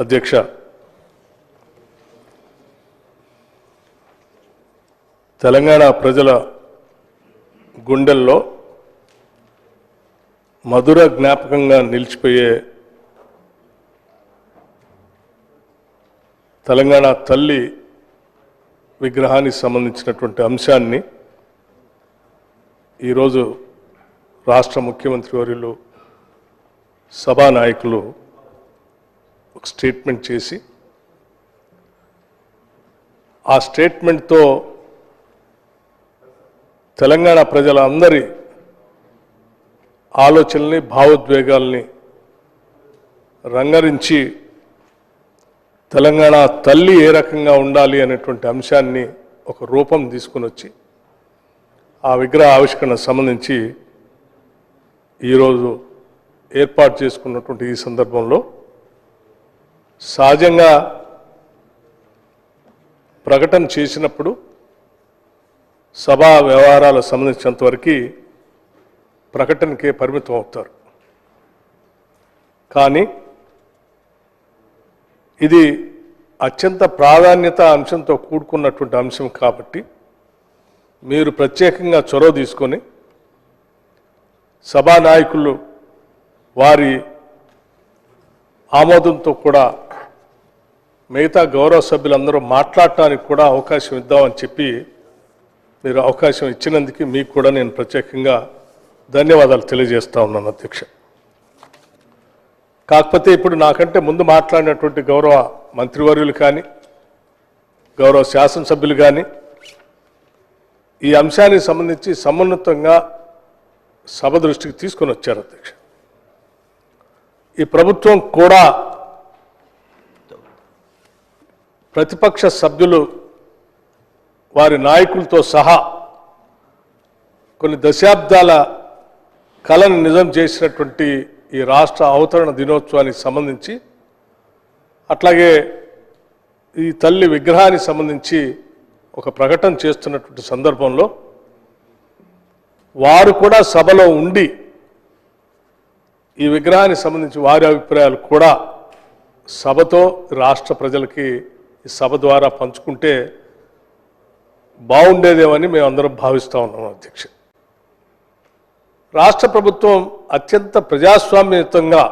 అధ్యక్ష, తెలంగాణ ప్రజల గుండెల్లో మధుర జ్ఞాపకంగా నిలిచిపోయే తెలంగాణ తల్లి విగ్రహానికి సంబంధించినటువంటి అంశాన్ని ఈరోజు రాష్ట్ర ముఖ్యమంత్రి వర్యులు సభానాయకులు ఒక స్టేట్మెంట్ చేసి ఆ స్టేట్మెంట్తో తెలంగాణ ప్రజలందరి ఆలోచనల్ని భావోద్వేగాల్ని రంగరించి తెలంగాణ తల్లి ఏ రకంగా ఉండాలి అనేటువంటి అంశాన్ని ఒక రూపం తీసుకుని వచ్చి ఆ విగ్రహ ఆవిష్కరణకు సంబంధించి ఈరోజు ఏర్పాటు చేసుకున్నటువంటి ఈ సందర్భంలో సహజంగా ప్రకటన చేసినప్పుడు సభా వ్యవహారాలకు సంబంధించినంతవరకు ప్రకటనకే పరిమితం అవుతారు. కానీ ఇది అత్యంత ప్రాధాన్యత అంశంతో కూడుకున్నటువంటి అంశం కాబట్టి మీరు ప్రత్యేకంగా చొరవ తీసుకొని సభానాయకులు వారి ఆమోదంతో కూడా మిగతా గౌరవ సభ్యులందరూ మాట్లాడటానికి కూడా అవకాశం ఇద్దామని చెప్పి మీరు అవకాశం ఇచ్చినందుకు మీకు కూడా నేను ప్రత్యేకంగా ధన్యవాదాలు తెలియజేస్తా ఉన్నాను అధ్యక్ష. కాకపోతే ఇప్పుడు నాకంటే ముందు మాట్లాడినటువంటి గౌరవ మంత్రివర్యులు కానీ గౌరవ శాసనసభ్యులు కానీ ఈ అంశానికి సంబంధించి సమున్నతంగా సభ దృష్టికి తీసుకొని వచ్చారు అధ్యక్ష. ఈ ప్రభుత్వం కూడా ప్రతిపక్ష సభ్యులు వారి నాయకులతో సహా కొన్ని దశాబ్దాల కళను నిజం చేసినటువంటి ఈ రాష్ట్ర అవతరణ దినోత్సవానికి సంబంధించి అట్లాగే ఈ తల్లి విగ్రహానికి సంబంధించి ఒక ప్రకటన చేస్తున్నటువంటి సందర్భంలో వారు కూడా సభలో ఉండి ఈ విగ్రహానికి సంబంధించి వారి అభిప్రాయాలు కూడా సభతో రాష్ట్ర ప్రజలకి ఈ సభ ద్వారా పంచుకుంటే బాగుండేదేమని మేమందరం భావిస్తూ ఉన్నాం అధ్యక్ష. రాష్ట్ర ప్రభుత్వం అత్యంత ప్రజాస్వామ్యయుతంగా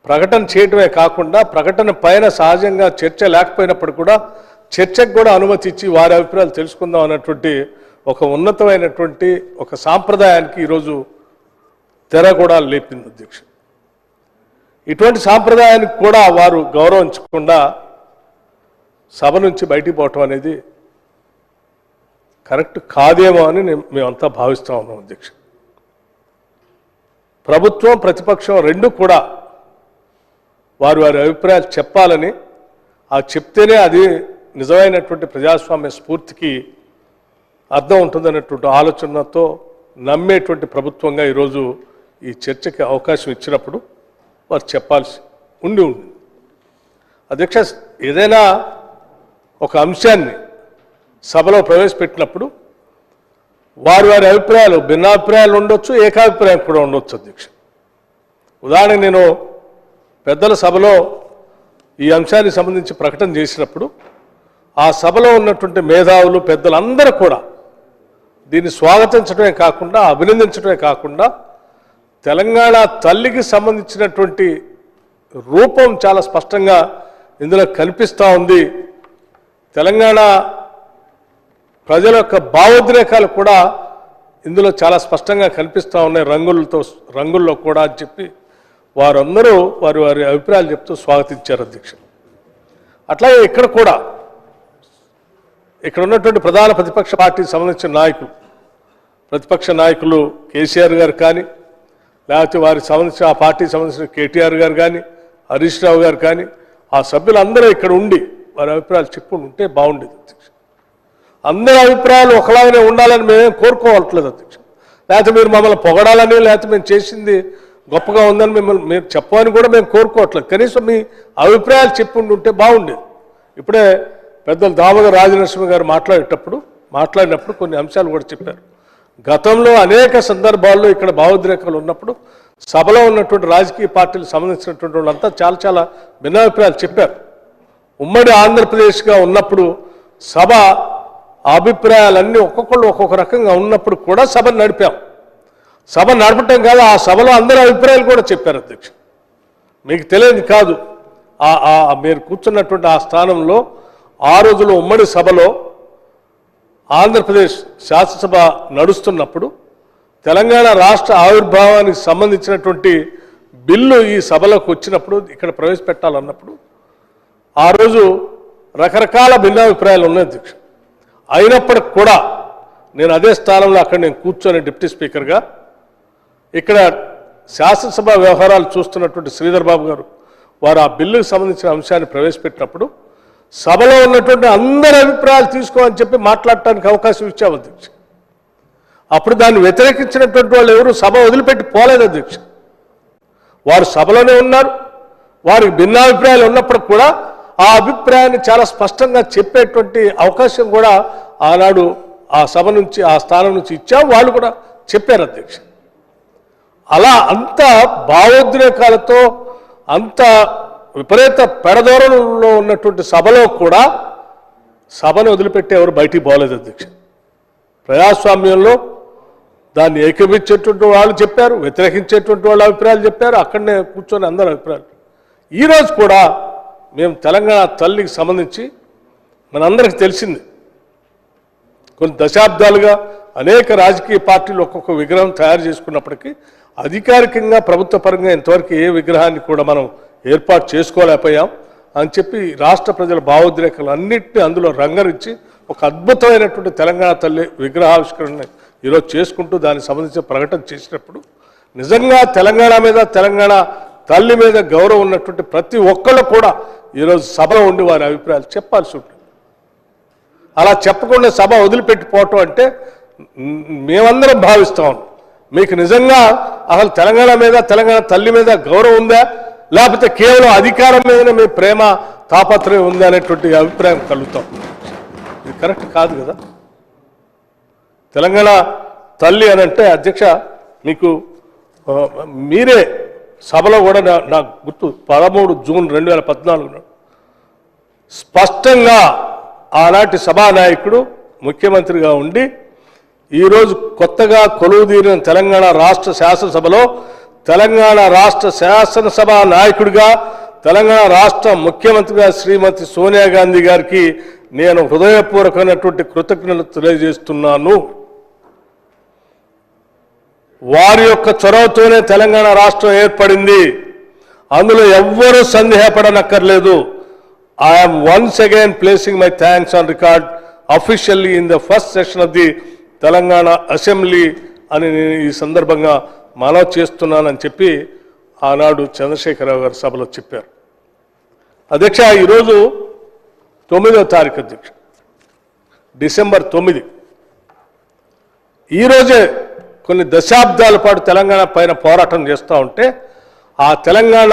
ప్రకటన చేయడమే కాకుండా ప్రకటన పైన సహజంగా చర్చ లేకపోయినప్పుడు కూడా చర్చకు కూడా అనుమతి ఇచ్చి వారి అభిప్రాయాలు తెలుసుకుందాం అన్నటువంటి ఒక ఉన్నతమైనటువంటి ఒక సాంప్రదాయానికి ఈరోజు తెర కూడా లేపింది అధ్యక్ష. ఇటువంటి సాంప్రదాయానికి కూడా వారు గౌరవించకుండా సభ నుంచి బయటికి పోవటం అనేది కరెక్ట్ కాదేమో అని మేమంతా భావిస్తూ ఉన్నాం అధ్యక్ష. ప్రభుత్వం ప్రతిపక్షం రెండు కూడా వారి వారి అభిప్రాయాలు చెప్పాలని, ఆ చెప్తేనే అది నిజమైనటువంటి ప్రజాస్వామ్య స్ఫూర్తికి అర్థం ఉంటుందనేటువంటి ఆలోచనతో నమ్మేటువంటి ప్రభుత్వంగా ఈరోజు ఈ చర్చకి అవకాశం ఇచ్చినప్పుడు వారు చెప్పాల్సి ఉండి అధ్యక్ష. ఏదైనా ఒక అంశాన్ని సభలో ప్రవేశపెట్టినప్పుడు వారి వారి అభిప్రాయాలు భిన్నాభిప్రాయాలు ఉండొచ్చు, ఏకాభిప్రాయం కూడా ఉండొచ్చు అధ్యక్ష. ఉదాహరణకు నేను పెద్దల సభలో ఈ అంశానికి సంబంధించి ప్రకటన చేసినప్పుడు ఆ సభలో ఉన్నటువంటి మేధావులు పెద్దలందరూ కూడా దీన్ని స్వాగతించడమే కాకుండా అభినందించడమే కాకుండా తెలంగాణ తల్లికి సంబంధించినటువంటి రూపం చాలా స్పష్టంగా ఇందులో కనిపిస్తూ ఉంది. తెలంగాణ ప్రజల యొక్క భావోద్రేకాలు కూడా ఇందులో చాలా స్పష్టంగా కనిపిస్తూ ఉన్నాయి రంగుల్లో కూడా అని చెప్పి వారందరూ వారి వారి అభిప్రాయాలు చెప్తూ స్వాగతించారు అధ్యక్ష. అట్లాగే ఇక్కడ కూడా ఇక్కడ ఉన్నటువంటి ప్రధాన ప్రతిపక్ష పార్టీకి సంబంధించిన నాయకులు, ప్రతిపక్ష నాయకులు కేసీఆర్ గారు కానీ లేకపోతే వారికి సంబంధించిన ఆ పార్టీకి సంబంధించిన కేటీఆర్ గారు కానీ హరీష్ రావు గారు కానీ ఆ సభ్యులందరూ ఇక్కడ ఉండి వారి అభిప్రాయాలు చెప్పుకుంటే బాగుండేది అధ్యక్ష. అందరి అభిప్రాయాలు ఒకలాగానే ఉండాలని మేమేం కోరుకోవట్లేదు అధ్యక్ష. లేకపోతే మీరు మమ్మల్ని పొగడాలని లేకపోతే మేము చేసింది గొప్పగా ఉందని మీరు చెప్పని కూడా మేము కోరుకోవట్లేదు. కనీసం మీ అభిప్రాయాలు చెప్పుకుంటుంటే బాగుండేది. ఇప్పుడే పెద్దలు దామోదర రాజనరసింహ గారు మాట్లాడినప్పుడు కొన్ని అంశాలు కూడా చెప్పారు. గతంలో అనేక సందర్భాల్లో ఇక్కడ భావోద్రేకాలు ఉన్నప్పుడు సభలో ఉన్నటువంటి రాజకీయ పార్టీలకు సంబంధించినటువంటి వాళ్ళంతా చాలా చాలా భిన్నాభిప్రాయాలు చెప్పారు. ఉమ్మడి ఆంధ్రప్రదేశ్గా ఉన్నప్పుడు సభ అభిప్రాయాలన్నీ ఒక్కొక్కళ్ళు ఒక్కొక్క రకంగా ఉన్నప్పుడు కూడా సభను నడిపాం. సభ నడపటం కాదు, ఆ సభలో అందరి అభిప్రాయాలు కూడా చెప్పారు అధ్యక్ష. మీకు తెలియదు కాదు, మీరు కూర్చున్నటువంటి ఆ స్థానంలో ఆ రోజులో ఉమ్మడి సభలో ఆంధ్రప్రదేశ్ శాసనసభ నడుస్తున్నప్పుడు తెలంగాణ రాష్ట్ర ఆవిర్భావానికి సంబంధించినటువంటి బిల్లు ఈ సభలోకి వచ్చినప్పుడు ఇక్కడ ప్రవేశపెట్టాలన్నప్పుడు ఆ రోజు రకరకాల భిన్నాభిప్రాయాలు ఉన్నాయి అధ్యక్ష. అయినప్పటికి కూడా నేను అదే స్థానంలో అక్కడ నేను కూర్చొని డిప్యూటీ స్పీకర్గా ఇక్కడ శాసనసభ వ్యవహారాలు చూస్తున్నటువంటి శ్రీధర్ బాబు గారు వారు ఆ బిల్లుకు సంబంధించిన అంశాన్ని ప్రవేశపెట్టినప్పుడు సభలో ఉన్నటువంటి అందరి అభిప్రాయాలు తీసుకోమని చెప్పి మాట్లాడటానికి అవకాశం ఇచ్చాము అధ్యక్ష. అప్పుడు దాన్ని వ్యతిరేకించినటువంటి వాళ్ళు ఎవరు సభ వదిలిపెట్టి పోలేదు అధ్యక్ష. వారు సభలోనే ఉన్నారు, వారికి భిన్నాభిప్రాయాలు ఉన్నప్పుడు కూడా ఆ అభిప్రాయాన్ని చాలా స్పష్టంగా చెప్పేటువంటి అవకాశం కూడా ఆనాడు ఆ సభ నుంచి ఆ స్థానం నుంచి ఇచ్చాం, వాళ్ళు కూడా చెప్పారు అధ్యక్ష. అలా అంత భావోద్రేకాలతో అంత విపరీత పెడధోరణుల్లో ఉన్నటువంటి సభలో కూడా సభను వదిలిపెట్టి ఎవరు బయటికి పోలేదు అధ్యక్ష. ప్రజాస్వామ్యంలో దాన్ని ఏకీభవించేటువంటి వాళ్ళు చెప్పారు, వ్యతిరేకించేటువంటి వాళ్ళ అభిప్రాయాలు చెప్పారు, అక్కడనే కూర్చొని అందరి అభిప్రాయాలు. ఈరోజు కూడా మేము తెలంగాణ తల్లికి సంబంధించి మనందరికీ తెలిసింది, కొన్ని దశాబ్దాలుగా అనేక రాజకీయ పార్టీలు ఒక్కొక్క విగ్రహం తయారు చేసుకున్నప్పటికీ అధికారికంగా ప్రభుత్వ పరంగా ఇంతవరకు ఏ విగ్రహాన్ని కూడా మనం ఏర్పాటు చేసుకోలేకపోయాం అని చెప్పి రాష్ట్ర ప్రజల భావోద్రేకాలు అన్నింటినీ అందులో రంగరించి ఒక అద్భుతమైనటువంటి తెలంగాణ తల్లి విగ్రహావిష్కరణ ఈరోజు చేసుకుంటూ దానికి సంబంధించిన ప్రకటన చేసినప్పుడు నిజంగా తెలంగాణ మీద తెలంగాణ తల్లి మీద గౌరవం ఉన్నటువంటి ప్రతి ఒక్కళ్ళు కూడా ఈరోజు సభలో ఉండి వారి అభిప్రాయాలు చెప్పాల్సి ఉంటుంది. అలా చెప్పకుండా సభ వదిలిపెట్టిపోవటం అంటే మేమందరం భావిస్తాం మీకు నిజంగా అసలు తెలంగాణ మీద తెలంగాణ తల్లి మీద గౌరవం ఉందా, లేకపోతే కేవలం అధికారం మీదనే మీ ప్రేమ తాపత్రయం ఉందా అనేటువంటి అభిప్రాయం కలుగుతాం. ఇది కరెక్ట్ కాదు కదా. తెలంగాణ తల్లి అని అంటే అధ్యక్ష మీకు మీరే సభలో కూడా నాకు గుర్తు 13 జూన్ 2014 స్పష్టంగా ఆనాటి సభానాయకుడు ముఖ్యమంత్రిగా ఉండి ఈరోజు కొత్తగా కొలువుదీరిన తెలంగాణ రాష్ట్ర శాసనసభలో తెలంగాణ రాష్ట్ర శాసనసభ నాయకుడిగా తెలంగాణ రాష్ట్ర ముఖ్యమంత్రిగా శ్రీమతి సోనియా గాంధీ గారికి నేను హృదయపూర్వకమైనటువంటి కృతజ్ఞతలు తెలియజేస్తున్నాను. వారి యొక్క చొరవతోనే తెలంగాణ రాష్ట్రం ఏర్పడింది, అందులో ఎవ్వరూ సందేహపడనక్కర్లేదు. I'm once again placing my thanks on record officially in the first session of the Telangana assembly అని నేను ఈ సందర్భంగా మనవి చేస్తున్నానని చెప్పి ఆనాడు చంద్రశేఖరరావు గారు సభలో చెప్పారు. అధ్యక్ష ఈరోజు 9వ తారీఖు అధ్యక్ష, డిసెంబర్ 9. ఈరోజే కొన్ని దశాబ్దాల పాటు తెలంగాణ పైన పోరాటం చేస్తూ ఉంటే ఆ తెలంగాణ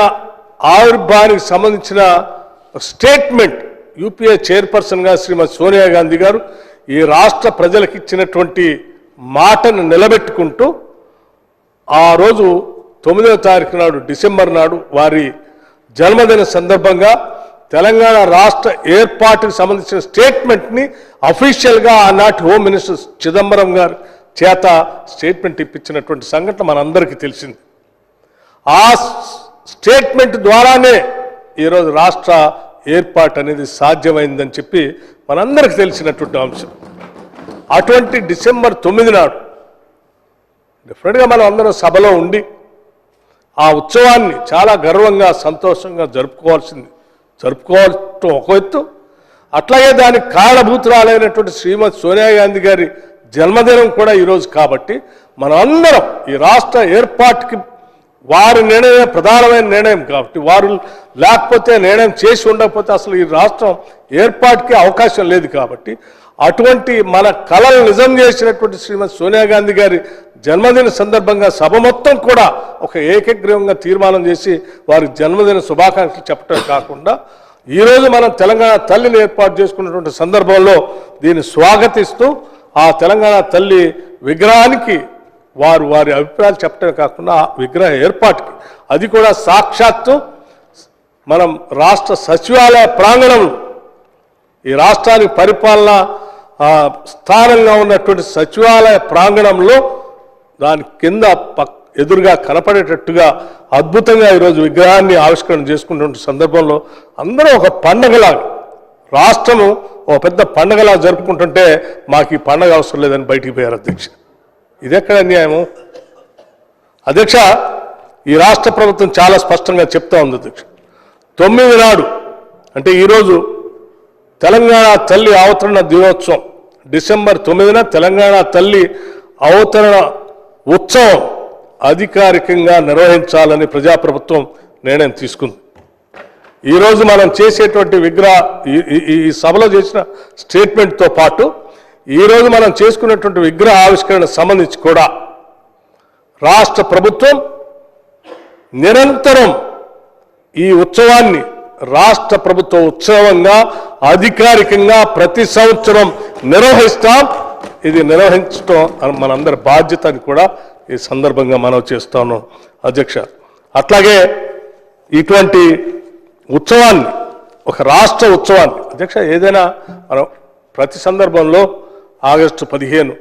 ఆవిర్భావానికి సంబంధించిన స్టేట్మెంట్ యూపీఏ చైర్పర్సన్గా శ్రీమతి సోనియా గాంధీ గారు ఈ రాష్ట్ర ప్రజలకు ఇచ్చినటువంటి మాటను నిలబెట్టుకుంటూ ఆ రోజు 9వ తారీఖు నాడు డిసెంబర్ నాడు వారి జన్మదిన సందర్భంగా తెలంగాణ రాష్ట్ర ఏర్పాటుకు సంబంధించిన స్టేట్మెంట్ని అఫీషియల్గా ఆనాటి హోమ్ మినిస్టర్ చిదంబరం గారు చేత స్టేట్మెంట్ ఇప్పించినటువంటి సంఘటన మనందరికీ తెలిసింది. ఆ స్టేట్మెంట్ ద్వారానే ఈరోజు రాష్ట్ర ఏర్పాటు అనేది సాధ్యమైందని చెప్పి మనందరికీ తెలిసినటువంటి అంశం. అటువంటి డిసెంబర్ 9 నాడు డెఫినెట్గా మనం అందరం సభలో ఉండి ఆ ఉత్సవాన్ని చాలా గర్వంగా సంతోషంగా జరుపుకోవటం ఒక ఎత్తు, అట్లాగే దానికి కారణభూతురాలైనటువంటి శ్రీమతి సోనియా గాంధీ గారి జన్మదినం కూడా ఈరోజు కాబట్టి మనం అందరం ఈ రాష్ట్ర ఏర్పాటుకి వారి నిర్ణయమే ప్రధానమైన నిర్ణయం కాబట్టి వారు లేకపోతే నిర్ణయం చేసి ఉండకపోతే అసలు ఈ రాష్ట్రం ఏర్పాటుకి అవకాశం లేదు కాబట్టి అటువంటి మన కళలు నిజం చేసినటువంటి శ్రీమతి సోనియా గాంధీ గారి జన్మదిన సందర్భంగా సభ మొత్తం కూడా ఒక ఏకగ్రీవంగా తీర్మానం చేసి వారి జన్మదిన శుభాకాంక్షలు చెప్పడం కాకుండా ఈరోజు మనం తెలంగాణ తల్లిని ఏర్పాటు చేసుకున్నటువంటి సందర్భంలో దీన్ని స్వాగతిస్తూ ఆ తెలంగాణ తల్లి విగ్రహానికి వారు వారి అభిప్రాయాలు చెప్పడమే కాకుండా విగ్రహ ఏర్పాటుకి అది కూడా సాక్షాత్తు మనం రాష్ట్ర సచివాలయ ప్రాంగణంలో ఈ రాష్ట్రానికి పరిపాలన స్థానంగా ఉన్నటువంటి సచివాలయ ప్రాంగణంలో దాని కింద ఎదురుగా కనపడేటట్టుగా అద్భుతంగా ఈరోజు విగ్రహాన్ని ఆవిష్కరణ చేసుకున్న సందర్భంలో అందరూ ఒక పండగలాగా రాష్ట్రము ఒక పెద్ద పండగలా జరుపుకుంటుంటే మాకు ఈ పండగ అవసరం లేదని బయటికి పోయారు అధ్యక్ష. ఇదెక్కడ అన్యాయము అధ్యక్ష? ఈ రాష్ట్ర ప్రభుత్వం చాలా స్పష్టంగా చెప్తా ఉంది అధ్యక్ష. 9 నాడు అంటే ఈరోజు తెలంగాణ తల్లి అవతరణ దినోత్సవం డిసెంబర్ 9న తెలంగాణ తల్లి అవతరణ ఉత్సవం అధికారికంగా నిర్వహించాలని ప్రజాప్రభుత్వం నిర్ణయం తీసుకుంది. ఈరోజు మనం చేసేటువంటి ఈ సభలో చేసిన స్టేట్మెంట్తో పాటు ఈరోజు మనం చేసుకున్నటువంటి విగ్రహ ఆవిష్కరణ సంబంధించి కూడా రాష్ట్ర ప్రభుత్వం నిరంతరం ఈ ఉత్సవాన్ని రాష్ట్ర ప్రభుత్వ ఉత్సవంగా అధికారికంగా ప్రతి సంవత్సరం నిర్వహిస్తాం. ఇది నిర్వహించడం మనందరి బాధ్యత అని కూడా ఈ సందర్భంగా మనం చేస్తాను అధ్యక్ష. అట్లాగే ఇటువంటి ఉత్సవాన్ని ఒక రాష్ట్ర ఉత్సవాన్ని అధ్యక్ష ఏదైనా మనం ప్రతి సందర్భంలో ఆగస్టు 15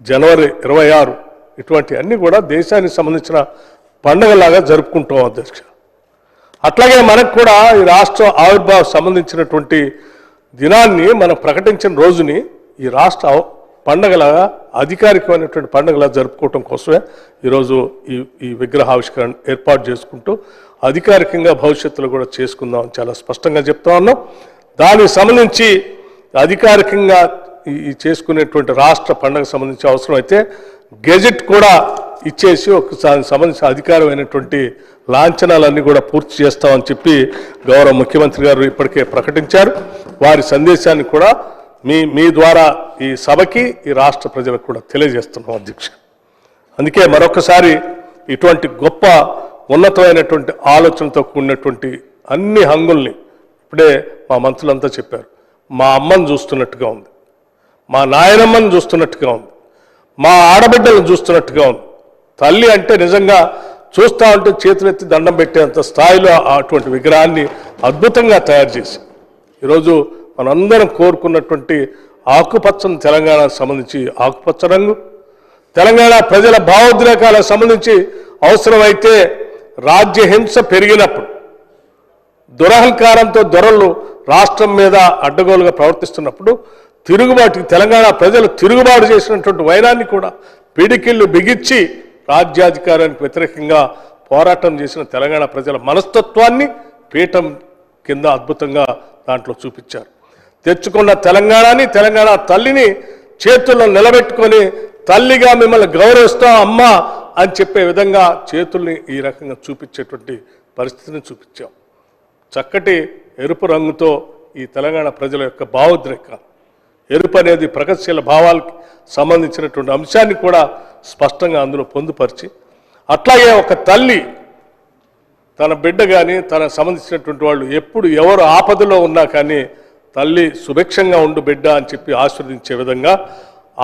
జనవరి 26 ఇటువంటి అన్ని కూడా దేశానికి సంబంధించిన పండుగలాగా జరుపుకుంటాం అధ్యక్ష. అట్లాగే మనకు కూడా ఈ రాష్ట్ర ఆవిర్భావం సంబంధించినటువంటి దినాన్ని మనం ప్రకటించిన రోజుని ఈ రాష్ట్ర పండుగలాగా అధికారికమైనటువంటి పండుగలా జరుపుకోవటం కోసమే ఈరోజు ఈ విగ్రహావిష్కరణ ఏర్పాటు చేసుకుంటూ అధికారికంగా భవిష్యత్తులో కూడా చేసుకుందామని చాలా స్పష్టంగా చెప్తా ఉన్నాం. దానికి సంబంధించి అధికారికంగా ఈ చేసుకునేటువంటి రాష్ట్ర పండుగ సంబంధించి అవసరమైతే గెజెట్ కూడా ఇచ్చేసి ఒకసారి సంబంధించిన అధికారమైనటువంటి లాంఛనాలన్నీ కూడా పూర్తి చేస్తామని చెప్పి గౌరవ ముఖ్యమంత్రి గారు ఇప్పటికే ప్రకటించారు. వారి సందేశాన్ని కూడా మీ ద్వారా ఈ సభకి ఈ రాష్ట్ర ప్రజలకు కూడా తెలియజేస్తున్నాం అధ్యక్ష. అందుకే మరొకసారి ఇటువంటి గొప్ప ఉన్నతమైనటువంటి ఆలోచనతో కూడినటువంటి అన్ని హంగుల్ని ఇప్పుడే మా మంత్రులంతా చెప్పారు. మా అమ్మను చూస్తున్నట్టుగా ఉంది, మా నాయనమ్మను చూస్తున్నట్టుగా ఉంది, మా ఆడబిడ్డలను చూస్తున్నట్టుగా ఉంది. తల్లి అంటే నిజంగా చూస్తూ ఉంటే చేతులెత్తి దండం పెట్టేంత స్థాయిలో అటువంటి విగ్రహాన్ని అద్భుతంగా తయారు చేసి ఈరోజు మనందరం కోరుకున్నటువంటి ఆకుపచ్చని తెలంగాణకు సంబంధించి ఆకుపచ్చ రంగు, తెలంగాణ ప్రజల భావోద్రేకాలకు సంబంధించి అవసరమైతే రాజ్యహింస పెరిగినప్పుడు దురహంకారంతో దొరలు రాష్ట్రం మీద అడ్డగోలుగా ప్రవర్తిస్తున్నప్పుడు తెలంగాణ ప్రజలు తిరుగుబాటు చేసినటువంటి వైరాన్ని కూడా పిడికిళ్ళు బిగించి రాజ్యాధికారానికి వ్యతిరేకంగా పోరాటం చేసిన తెలంగాణ ప్రజల మనస్తత్వాన్ని పీఠం కింద అద్భుతంగా దాంట్లో చూపించారు. తెచ్చుకున్న తెలంగాణని, తెలంగాణ తల్లిని చేతుల్లో నిలబెట్టుకొని తల్లిగా మిమ్మల్ని గౌరవిస్తాం అమ్మా అని చెప్పే విధంగా చేతుల్ని ఈ రకంగా చూపించేటువంటి పరిస్థితిని చూపించాం. చక్కటి ఎరుపు రంగుతో ఈ తెలంగాణ ప్రజల యొక్క భావోద్రేకాలు, ఎరుపు అనేది ప్రగతిశీల భావాలకి సంబంధించినటువంటి అంశాన్ని కూడా స్పష్టంగా అందులో పొందుపరిచి, అట్లాగే ఒక తల్లి తన బిడ్డ కానీ తన సంబంధించినటువంటి వాళ్ళు ఎప్పుడు ఎవరు ఆపదలో ఉన్నా కానీ తల్లి సుభిక్షంగా ఉండు బిడ్డ అని చెప్పి ఆశీర్వదించే విధంగా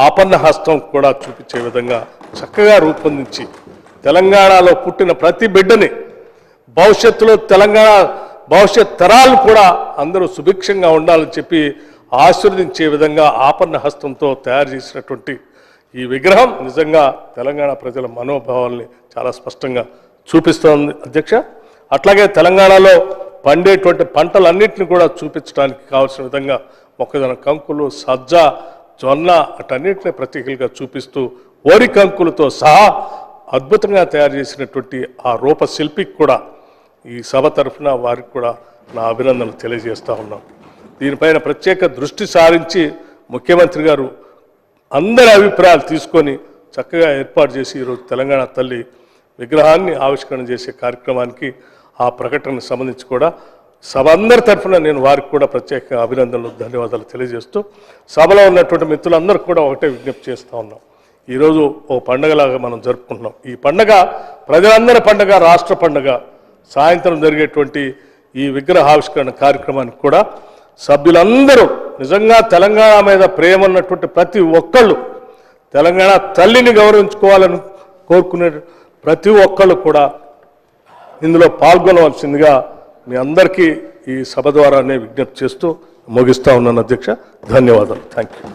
ఆపన్న హస్తం కూడా చూపించే విధంగా చక్కగా రూపొందించి తెలంగాణలో పుట్టిన ప్రతి బిడ్డని భవిష్యత్తులో తెలంగాణ భవిష్యత్ తరాలు కూడా అందరూ సుభిక్షంగా ఉండాలని చెప్పి ఆశీర్వదించే విధంగా ఆపన్న హస్తంతో తయారు చేసినటువంటి ఈ విగ్రహం నిజంగా తెలంగాణ ప్రజల మనోభావాల్ని చాలా స్పష్టంగా చూపిస్తోంది అధ్యక్ష. అట్లాగే తెలంగాణలో పండేటువంటి పంటలన్నింటినీ కూడా చూపించడానికి కావాల్సిన విధంగా మొక్కజొన్న కంకులు, సజ్జ, జొన్న అటన్నిటిని ప్రతీకలుగా చూపిస్తూ ఓరి కంకులతో సహా అద్భుతంగా తయారు చేసినటువంటి ఆ రూపశిల్పికి కూడా ఈ సభ తరఫున వారికి కూడా నా అభినందనలు తెలియజేస్తూ ఉన్నాం. దీనిపైన ప్రత్యేక దృష్టి సారించి ముఖ్యమంత్రి గారు అందరి అభిప్రాయాలు తీసుకొని చక్కగా ఏర్పాటు చేసి ఈరోజు తెలంగాణ తల్లి విగ్రహాన్ని ఆవిష్కరణ చేసే కార్యక్రమానికి ఆ ప్రకటనకు సంబంధించి కూడా సభ అందరి తరఫున నేను వారికి కూడా ప్రత్యేకంగా అభినందనలు, ధన్యవాదాలు తెలియజేస్తూ సభలో ఉన్నటువంటి మిత్రులందరూ కూడా ఒకటే విజ్ఞప్తి చేస్తూ ఉన్నాం. ఈరోజు ఓ పండగలాగా మనం జరుపుకుంటున్నాం. ఈ పండగ ప్రజలందరి పండగ, రాష్ట్ర పండగ. సాయంత్రం జరిగేటువంటి ఈ విగ్రహావిష్కరణ కార్యక్రమానికి కూడా సభ్యులందరూ నిజంగా తెలంగాణ మీద ప్రేమ ఉన్నటువంటి ప్రతి ఒక్కళ్ళు తెలంగాణ తల్లిని గౌరవించుకోవాలని కోరుకునే ప్రతి ఒక్కళ్ళు కూడా ఇందులో పాల్గొనవలసిందిగా మీ అందరికీ ఈ సభ ద్వారానే విజ్ఞప్తి చేస్తూ ముగిస్తా ఉన్నాను అధ్యక్ష. ధన్యవాదాలు. Thank you.